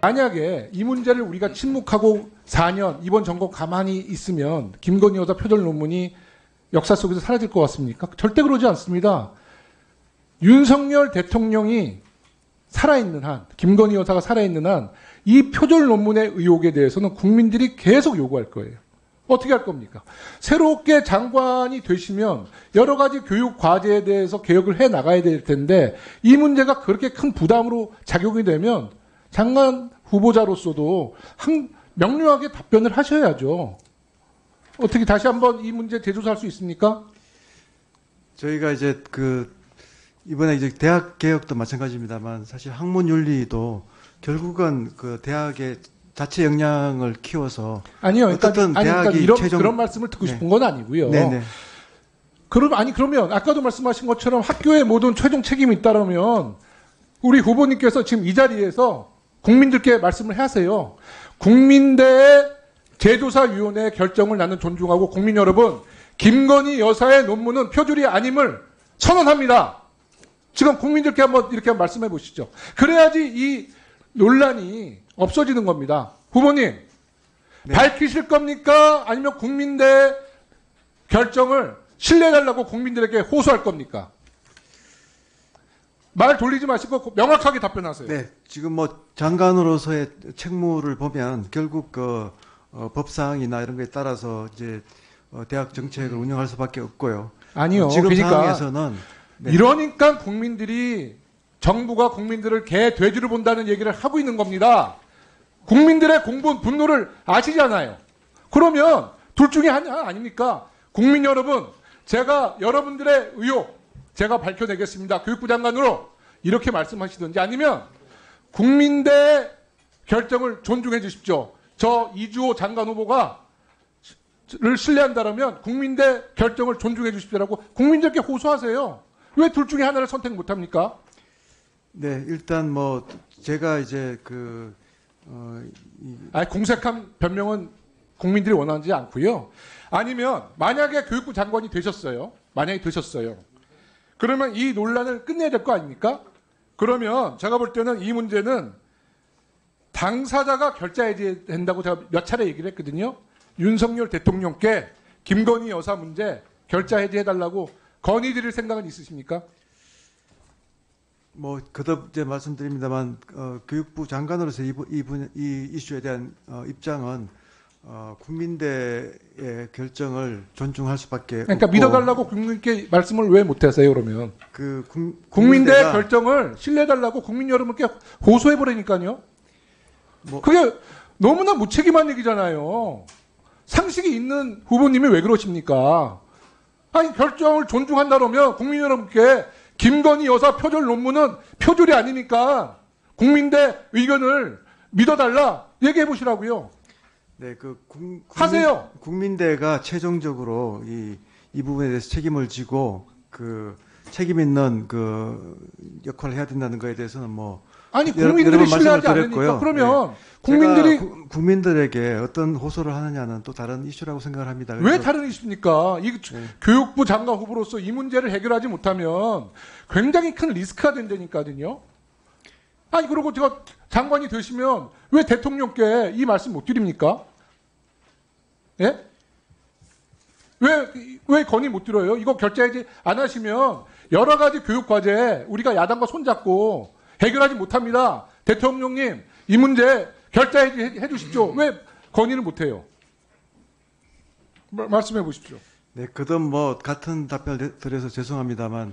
만약에 이 문제를 우리가 침묵하고 4년 이번 정권 가만히 있으면 김건희 여사 표절 논문이 역사 속에서 사라질 것 같습니까? 절대 그러지 않습니다. 윤석열 대통령이 살아있는 한, 김건희 여사가 살아있는 한 이 표절 논문의 의혹에 대해서는 국민들이 계속 요구할 거예요. 어떻게 할 겁니까? 새롭게 장관이 되시면 여러 가지 교육 과제에 대해서 개혁을 해 나가야 될 텐데 이 문제가 그렇게 큰 부담으로 작용이 되면 장관 후보자로서도 명료하게 답변을 하셔야죠. 어떻게 다시 한번 이 문제 재조사할 수 있습니까? 저희가 이제 이번에 이제 대학 개혁도 마찬가지입니다만 사실 학문 윤리도 결국은 그 대학의 자체 역량을 키워서 아니요. 어떻든 대학이 그런 말씀을 듣고 싶은 건 아니고요. 네네. 그러면 아까도 말씀하신 것처럼 학교의 모든 최종 책임이 있다면 우리 후보님께서 지금 이 자리에서 국민들께 말씀을 하세요. 국민대의 재조사위원회의 결정을 나는 존중하고 국민 여러분, 김건희 여사의 논문은 표절이 아님을 선언합니다. 지금 국민들께 한번 이렇게 말씀해 보시죠. 그래야지 이 논란이 없어지는 겁니다. 후보님, 네. 밝히실 겁니까? 아니면 국민대 결정을 신뢰해달라고 국민들에게 호소할 겁니까? 말 돌리지 마시고 명확하게 답변하세요. 네, 지금 뭐 장관으로서의 책무를 보면 결국 법사항이나 이런 거에 따라서 이제 대학 정책을 운영할 수밖에 없고요. 아니요. 지금 그러니까 상황에서는 이러니까 국민들이 정부가 국민들을 개 돼지로 본다는 얘기를 하고 있는 겁니다. 국민들의 분노를 아시잖아요. 그러면 둘 중에 하나 아닙니까? 국민 여러분, 제가 여러분들의 의혹 제가 밝혀내겠습니다. 교육부 장관으로 이렇게 말씀하시든지 아니면 국민대 결정을 존중해 주십시오. 저 이주호 장관 후보가 를 신뢰한다면 국민대 결정을 존중해 주십시오라고 국민들께 호소하세요. 왜 둘 중에 하나를 선택 못합니까? 네, 일단 뭐 제가 이제 공색한 변명은 국민들이 원하지 않고요. 아니면 만약에 교육부 장관이 되셨어요. 만약에 되셨어요. 그러면 이 논란을 끝내야 될 거 아닙니까? 그러면 제가 볼 때는 이 문제는 당사자가 결자해야 된다고 제가 몇 차례 얘기를 했거든요. 윤석열 대통령께 김건희 여사 문제 결자 해제해달라고 건의드릴 생각은 있으십니까? 뭐 거듭 이제 말씀드립니다만 교육부 장관으로서 이 이슈에 대한 입장은 국민대의 결정을 존중할 수밖에 그러니까 없고, 믿어달라고 국민께 말씀을 왜 못하세요? 그러면 국민대 국민대가 결정을 신뢰해달라고 국민 여러분께 호소해버리니까요. 그게 너무나 무책임한 얘기잖아요. 상식이 있는 후보님이 왜 그러십니까? 아니 결정을 존중한다 그러면 국민 여러분께 김건희 여사 표절 논문은 표절이 아니니까 국민대 의견을 믿어달라 얘기해 보시라고요. 네, 하세요. 국민대가 최종적으로 이 부분에 대해서 책임을 지고 책임 있는 역할을 해야 된다는 거에 대해서는 뭐 아니 국민들이 신뢰하지 않으니까 그러면 국민들이 국민들에게 어떤 호소를 하느냐는 또 다른 이슈라고 생각을 합니다. 왜 다른 이슈입니까? 교육부 장관 후보로서 이 문제를 해결하지 못하면 굉장히 큰 리스크가 된다니까요. 아니 그리고 제가 장관이 되시면 왜 대통령께 이 말씀 못 드립니까? 예? 왜 건의 못 드려요? 이거 결제하지 안 하시면 여러 가지 교육 과제 우리가 야당과 손잡고 해결하지 못합니다. 대통령님 이 문제 결제해 주십시오. 왜 건의를 못 해요? 말씀해 보십시오. 네, 거듭 뭐 같은 답변을 드려서 죄송합니다만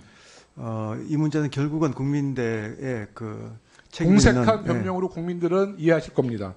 이 문제는 결국은 국민대의 책임 있는 공색한 변명으로 국민들은 이해하실 겁니다.